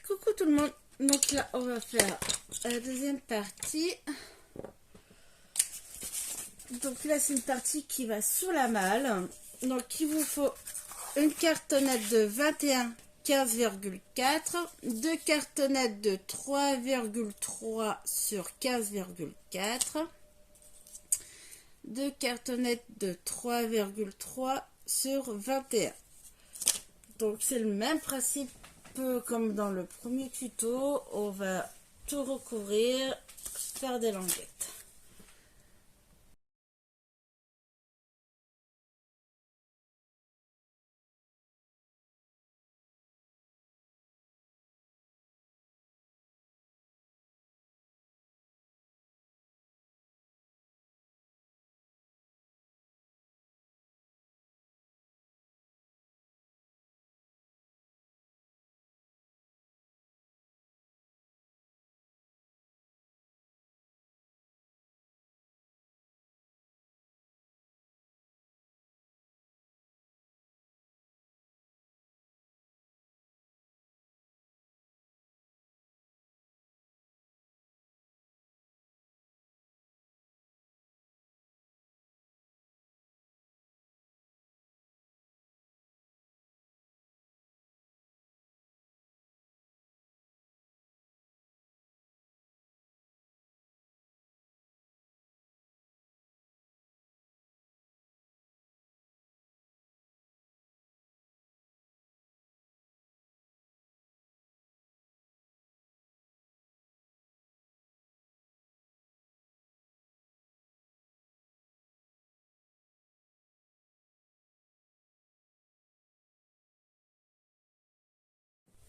Coucou tout le monde, donc là on va faire la deuxième partie. Donc là c'est une partie qui va sous la malle. Donc il vous faut une cartonnette de 21 15,4, deux cartonnettes de 3,3 sur 15,4, deux cartonnettes de 3,3 sur 21. Donc c'est le même principe comme dans le premier tuto, on va tout recouvrir, faire des languettes.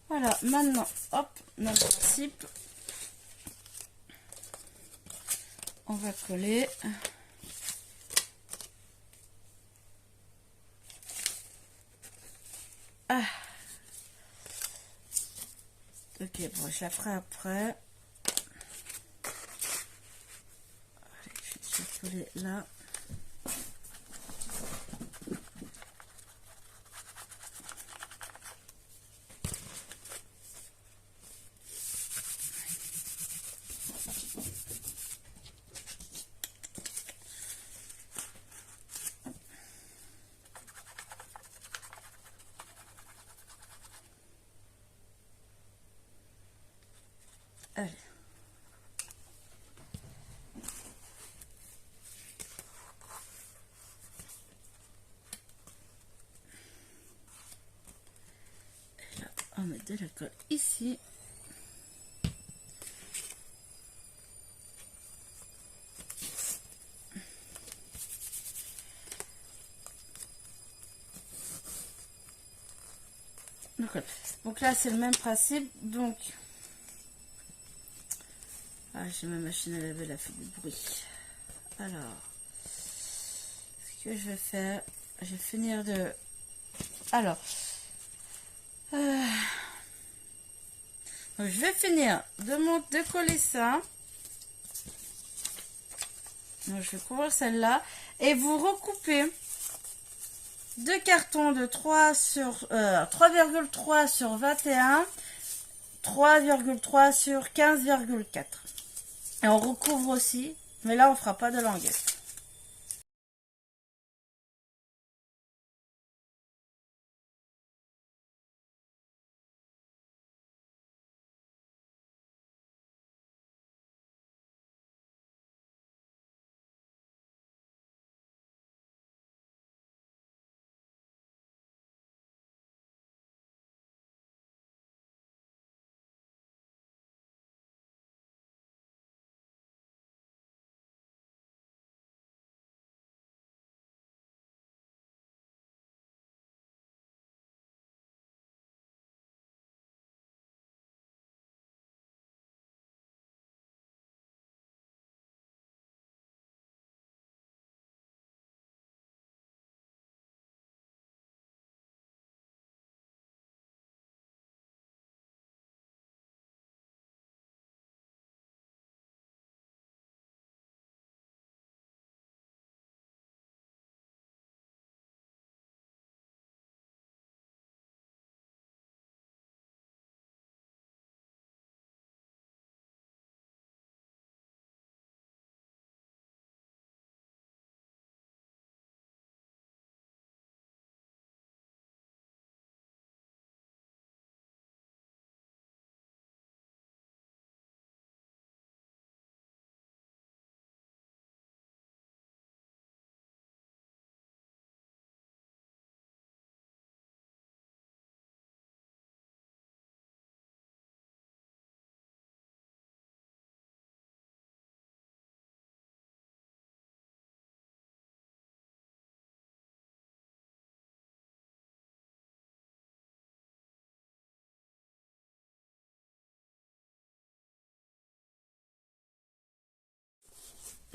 Voilà, maintenant, hop, notre principe, on va coller. Ah. Ok, bon, je la ferai après. Allez, je vais coller là. Allez. Et là, on met de la colle ici. Donc là, c'est le même principe. Donc, j'ai ma machine à laver, elle a fait du bruit. Alors, ce que je vais faire, je vais finir de... Alors, donc je vais finir de coller ça. Donc, je vais couvrir celle-là. Et vous recoupez deux cartons de 3,3 sur 21, 3,3 sur 15,4. Et on recouvre aussi, mais là on fera pas de languette.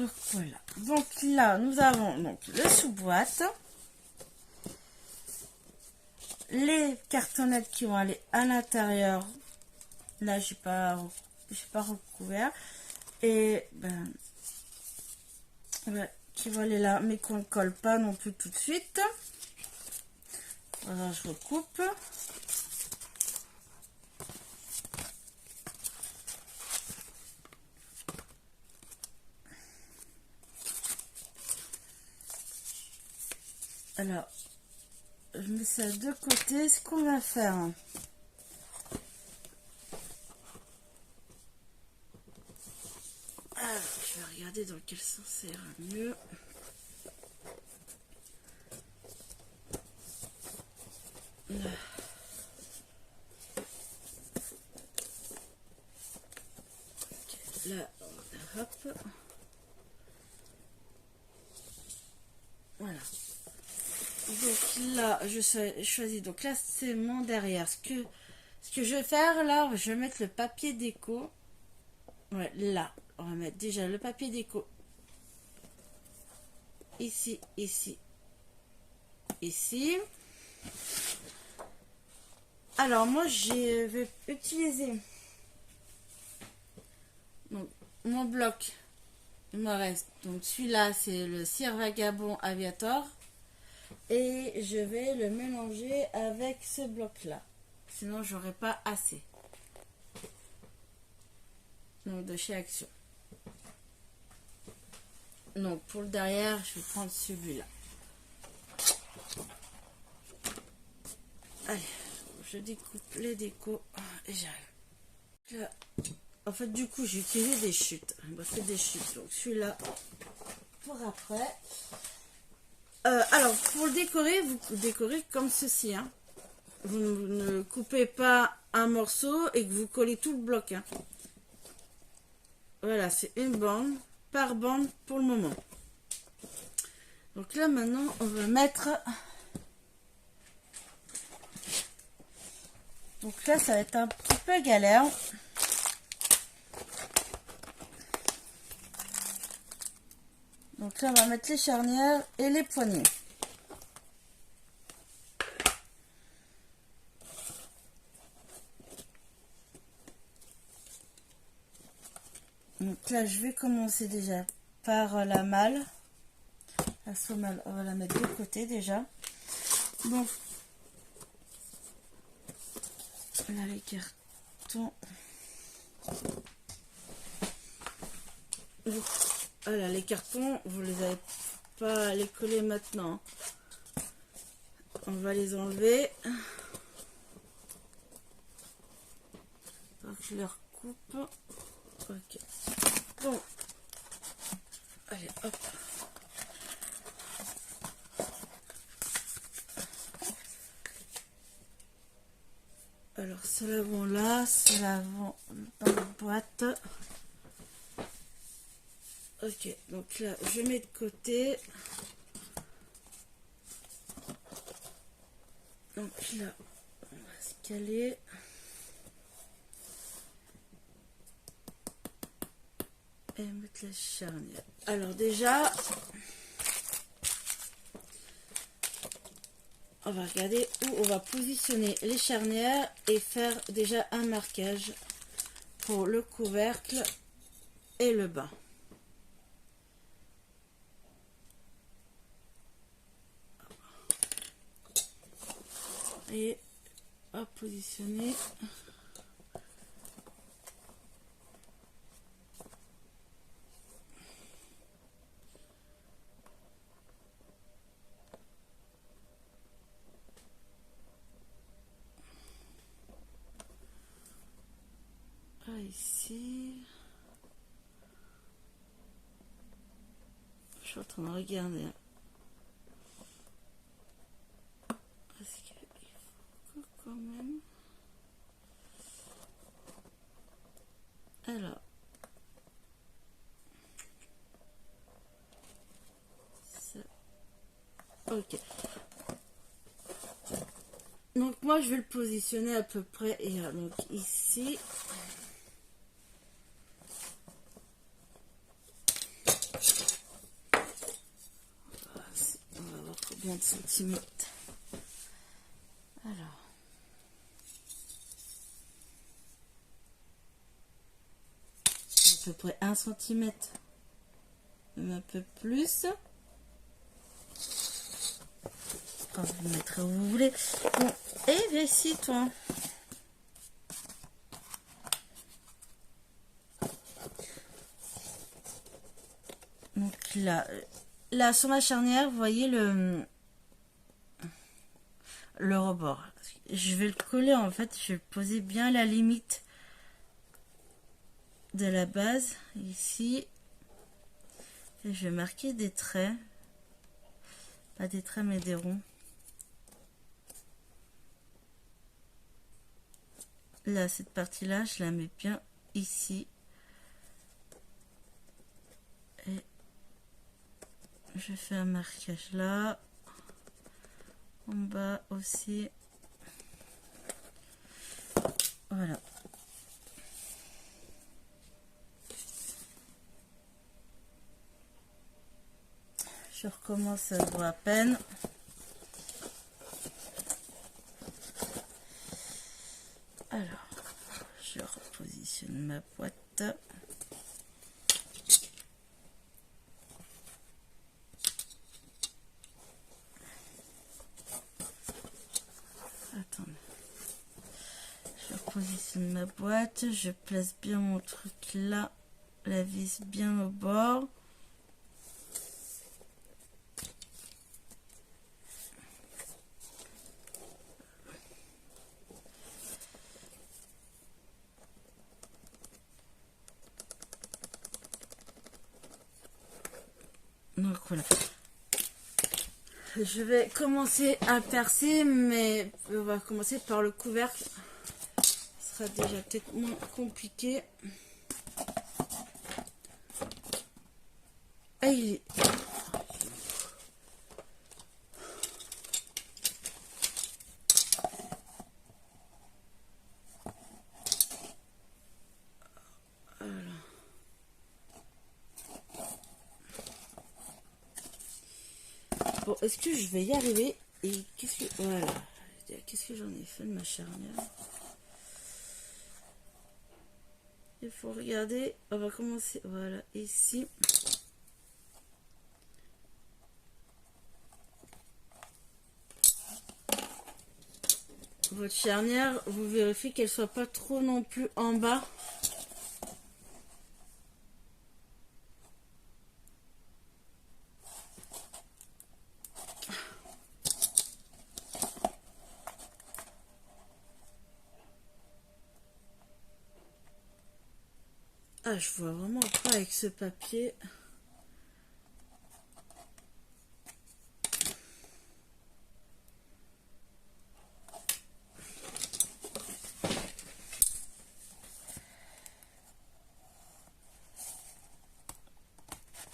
Donc voilà. Donc là, nous avons donc le sous-boîte. Les cartonnettes qui vont aller à l'intérieur. Là, j'ai pas recouvert. Et ben, ouais, qui vont aller là, mais qu'on ne colle pas non plus tout de suite. Voilà, je recoupe. Alors, je mets ça de côté. Ce qu'on va faire, alors, je vais regarder dans quel sens ça ira mieux. Là, hop. Voilà. Donc là, je choisis. Donc là, c'est mon derrière. Ce que je vais faire, là, je vais mettre le papier déco. Ouais, là. On va mettre déjà le papier déco. Ici, ici, ici. Alors, moi, je vais utiliser donc, mon bloc. Il me reste. Donc, celui-là, c'est le Cire Vagabond Aviator. Et je vais le mélanger avec ce bloc-là. Sinon, j'aurai pas assez. Donc, de chez Action. Donc, pour le derrière, je vais prendre celui-là. Allez, je découpe les décos et j'arrive. Là, en fait, du coup, j'ai utilisé des chutes. Bon, c'est des chutes. Donc, celui-là pour après. Alors, pour le décorer, vous décorez comme ceci. Hein. Vous ne coupez pas un morceau et que vous collez tout le bloc. Hein. Voilà, c'est une bande par bande pour le moment. Donc là, maintenant, on va mettre... Donc là, ça va être un petit peu galère. Donc là, on va mettre les charnières et les poignées. Donc là, je vais commencer déjà par la malle. La sommelle, on va la mettre de côté déjà. Donc, là, les cartons. Voilà, les cartons, vous les avez pas à les coller maintenant. On va les enlever. Donc, je les recoupe. Ok. Bon. Allez, hop. Alors, c'est l'avant là, c'est l'avant dans la boîte. Ok, donc là, je mets de côté. Donc là, on va se caler. Et mettre la charnière. Alors déjà, on va regarder où on va positionner les charnières et faire déjà un marquage pour le couvercle et le bas. Et à positionner. Ici, je suis en train de regarder parce qu'il faut quand même. Alors, ça... ok. Donc moi je vais le positionner à peu près et donc ici. cm. Alors. À peu près 1 cm. Même un peu plus. Enfin, vous le mettrez où vous voulez. Bon, et viens ici, toi. Donc là sur ma charnière, vous voyez le rebord. Je vais le coller, en fait, je vais poser bien la limite de la base ici. Et je vais marquer des traits. Pas des traits, mais des ronds. Là, cette partie-là, je la mets bien ici. Et je fais un marquage là. En bas aussi. Voilà. Je recommence, ça se voit à peine. Alors, je repositionne ma boîte. Attendez. Je repositionne ma boîte. Je place bien mon truc là. La vis bien au bord. Donc voilà. Je vais commencer à percer, mais on va commencer par le couvercle. Ce sera déjà peut-être moins compliqué. Ah, il est... Voilà. Bon, est-ce que je vais y arriver? Et qu'est-ce que... Voilà. Qu'est-ce que j'en ai fait de ma charnière? Il faut regarder. On va commencer. Voilà, ici. Votre charnière, vous vérifiez qu'elle soit pas trop non plus en bas. Ah, je vois vraiment pas avec ce papier.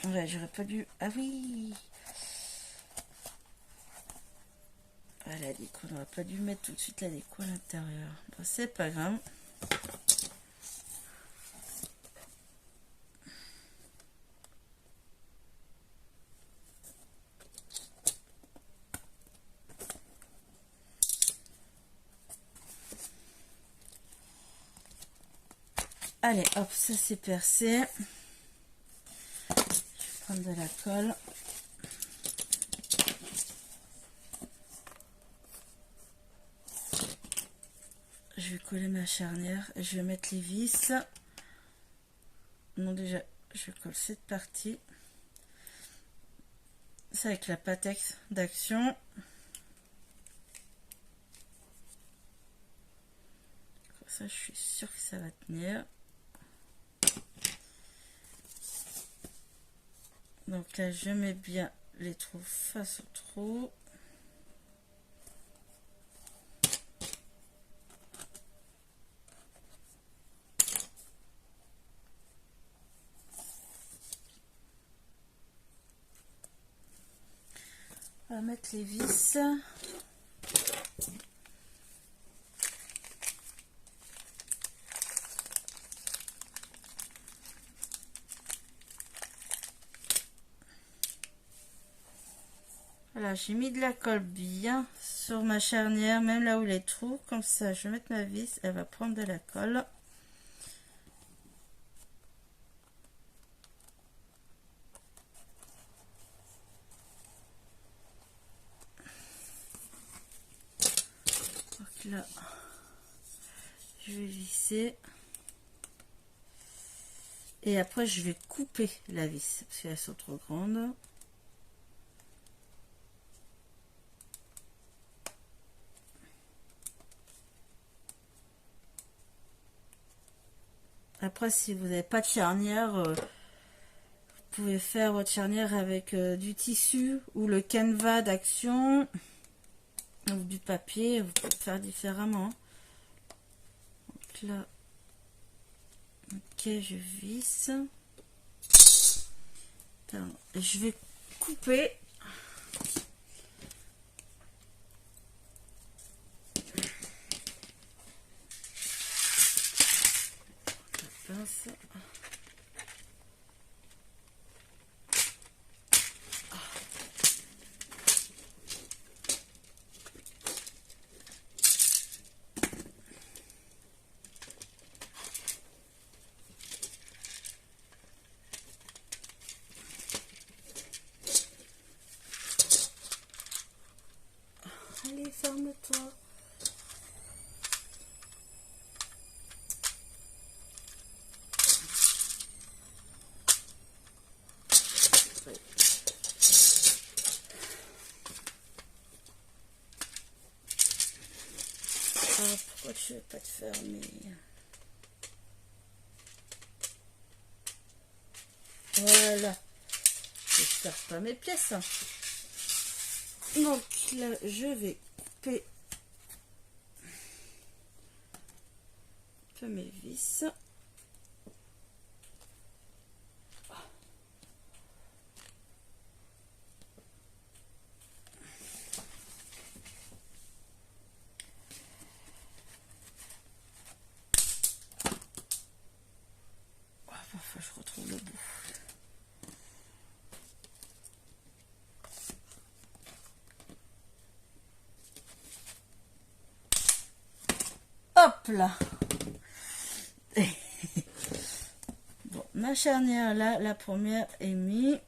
Ouais, j'aurais pas dû... Ah oui! Ah, la déco, on n'aurait pas dû mettre tout de suite la déco à l'intérieur. Bon, c'est pas grave. Allez, hop, ça c'est percé. Je vais prendre de la colle. Je vais coller ma charnière. Je vais mettre les vis. Non, déjà, je colle cette partie. C'est avec la Patex d'Action. Comme ça, je suis sûre que ça va tenir. Donc là, je mets bien les trous face au trou. On va mettre les vis. Voilà, j'ai mis de la colle bien sur ma charnière, même là où les trous. Comme ça, je vais mettre ma vis, elle va prendre de la colle. Donc là, je vais visser. Et après, je vais couper la vis, parce qu'elles sont trop grandes. Après, si vous n'avez pas de charnière, vous pouvez faire votre charnière avec du tissu ou le canevas d'Action ou du papier. Vous pouvez faire différemment. Donc là, ok, je visse. Attends, je vais couper. La pince. Allez, ferme-toi. Ah, pourquoi tu veux pas te fermer? Voilà. Je ne perds pas mes pièces. Donc là, je vais couper un peu mes vis. Parfois, je retrouve le bout. Hop là. Bon, ma charnière là, la première est mise.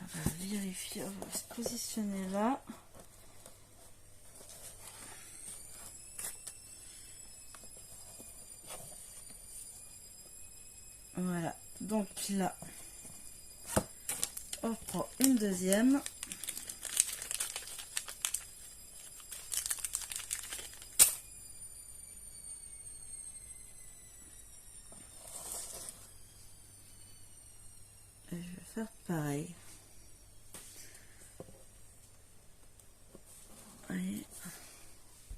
On va vérifier, on va se positionner là. Voilà, donc là, on prend une deuxième. Et je vais faire pareil. Allez,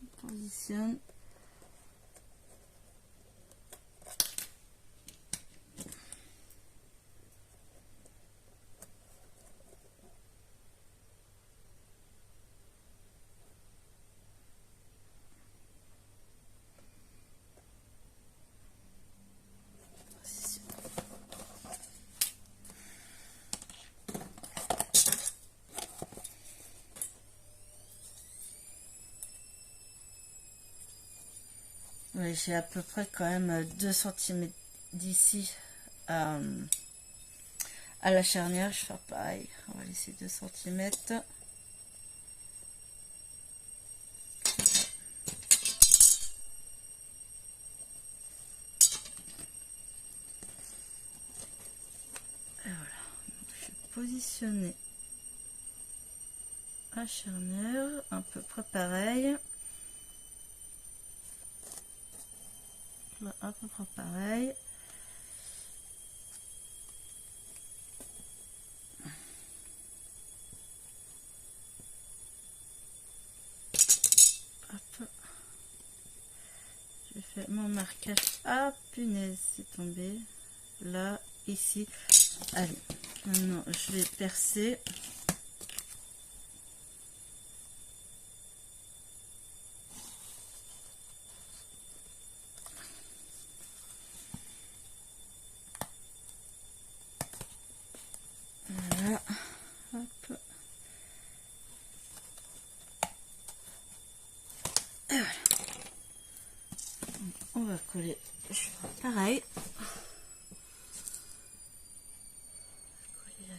on positionne. Oui, j'ai à peu près quand même 2 cm d'ici à la charnière. Je vais faire pareil. On va laisser 2 cm. Et voilà. Donc, je vais positionner la charnière à peu près pareil. Là, à peu près pareil. Hop. Je fais mon marquage. Ah punaise, c'est tombé. Là, ici. Allez, maintenant je vais percer.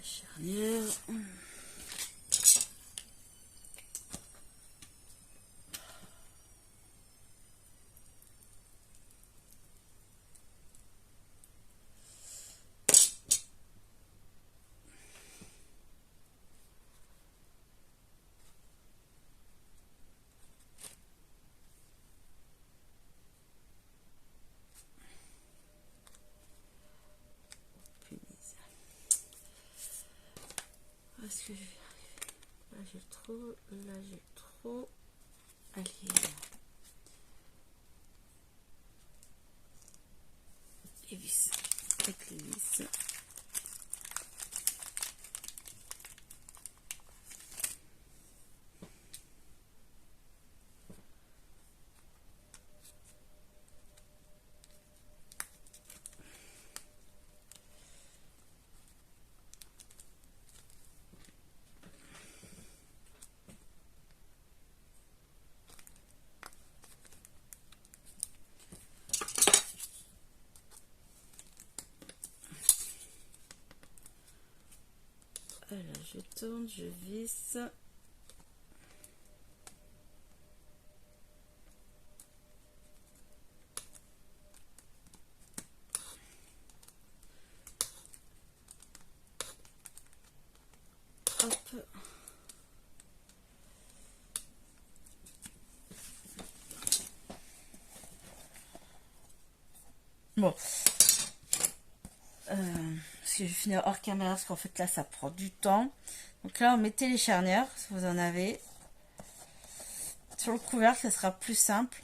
la charnière. Est-ce que je vais arriver? Là j'ai trop, là j'ai trop. Allez. Les vis. Avec les vis. Voilà, je tourne, je visse. Hop. Bon. Parce que je vais finir hors caméra, parce qu'en fait là ça prend du temps. Donc là on mettait les charnières, si vous en avez. Sur le couvercle, ça sera plus simple.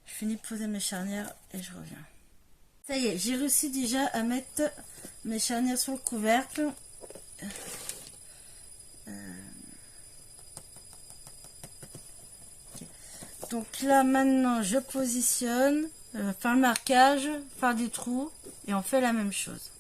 Je finis de poser mes charnières et je reviens. Ça y est, j'ai réussi déjà à mettre mes charnières sur le couvercle. Okay. Donc là maintenant je positionne, faire le marquage, faire des trous et on fait la même chose.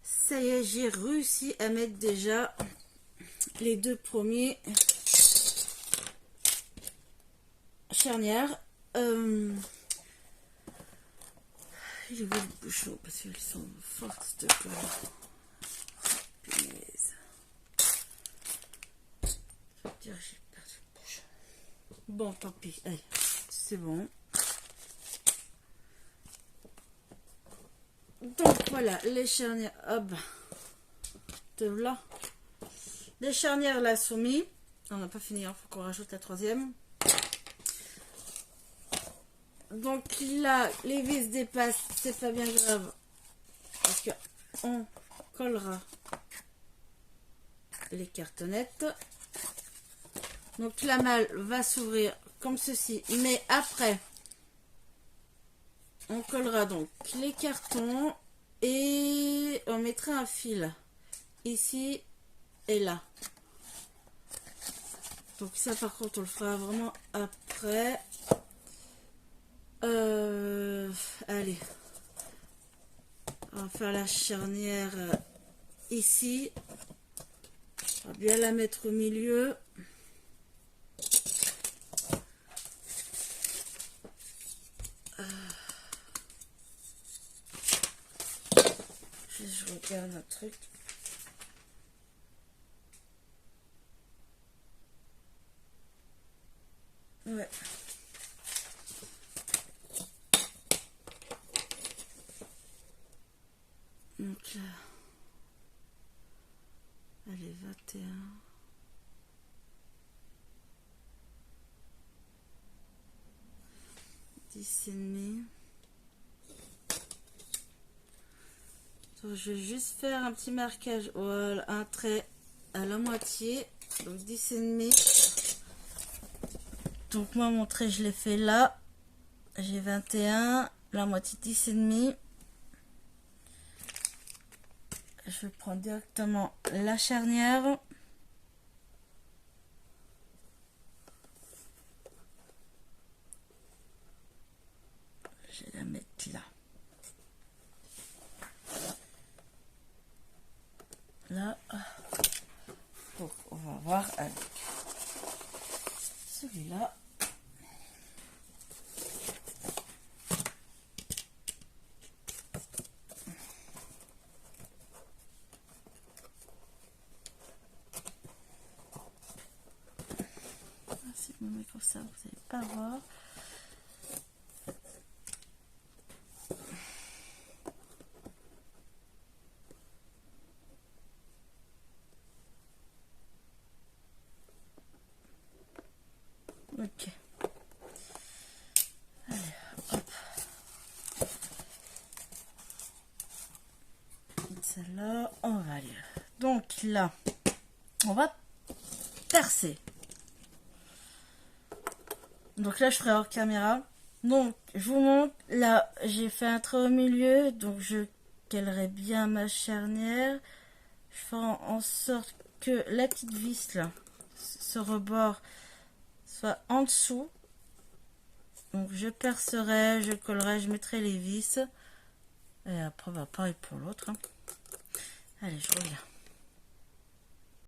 Ça y est, j'ai réussi à mettre déjà les deux premiers charnières. Je vais le bouchon parce qu'ils sont fortes de colle. Punaise. Je veux dire, j'ai perdu le bouchon. Bon, tant pis. Allez, c'est bon. Donc voilà, les charnières. Hop. De là. Les charnières là sont mis. On n'a pas fini, il faut qu'on rajoute la troisième. Donc là, les vis dépassent, c'est pas bien grave. Parce que on collera les cartonnettes. Donc la malle va s'ouvrir comme ceci. Mais après, on collera donc les cartons et on mettra un fil ici et là. Donc ça par contre on le fera vraiment après. Allez, on va faire la charnière ici. On va bien la mettre au milieu. regarde un truc. Ouais. Donc là, allez, 21. Et demi. Donc, je vais juste faire un petit marquage, voilà, un trait à la moitié, donc 10 et demi. Donc moi mon trait je l'ai fait là, j'ai 21, la moitié 10 et demi. Je vais prendre directement la charnière. Je vais la mettre là. Là. Donc on va voir avec celui-là. Si je me mets comme ça, vous n'allez pas voir. Ok. Allez, hop. Celle-là, on va aller. Donc là, on va percer. Donc là, je ferai hors caméra. Donc, je vous montre. Là, j'ai fait un trait au milieu. Donc, je calerai bien ma charnière. Je ferai en sorte que la petite vis, là, ce rebord, soit en dessous. Donc, je percerai, je collerai, je mettrai les vis. Et après, bah, pareil pour l'autre. Hein. Allez, je reviens.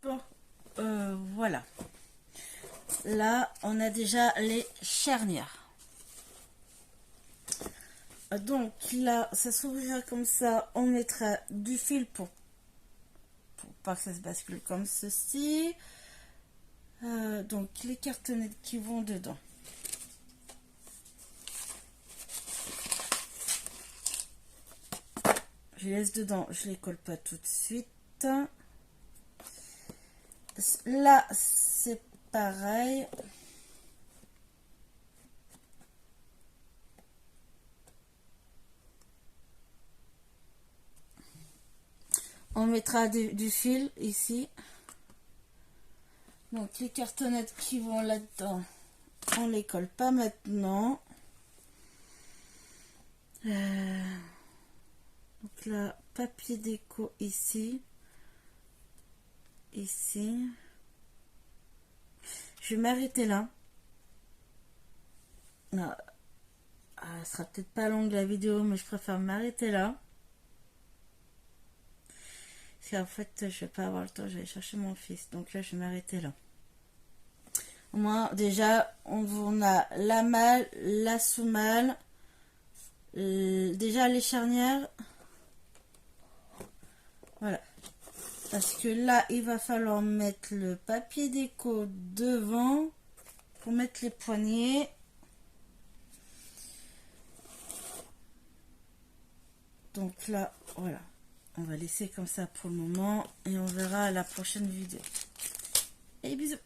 Bon, voilà. Là, on a déjà les charnières. Donc là, ça s'ouvrira comme ça. On mettra du fil pour pas que ça se bascule comme ceci. Donc les cartonnettes qui vont dedans. Je les laisse dedans, je les colle pas tout de suite. Là, c'est pareil. On mettra du fil ici. Donc les cartonnettes qui vont là-dedans, on les colle pas maintenant. Donc là, papier déco ici. Ici. Je vais m'arrêter là. Non, elle sera peut-être pas longue la vidéo, mais je préfère m'arrêter là. Parce qu'en fait, je vais pas avoir le temps, je vais aller chercher mon fils. Donc là, je vais m'arrêter là. Au moins, déjà, on a la malle, la sous-malle, déjà les charnières. Voilà. Parce que là, il va falloir mettre le papier déco devant pour mettre les poignets. Donc là, voilà. On va laisser comme ça pour le moment et on verra à la prochaine vidéo. Et bisous.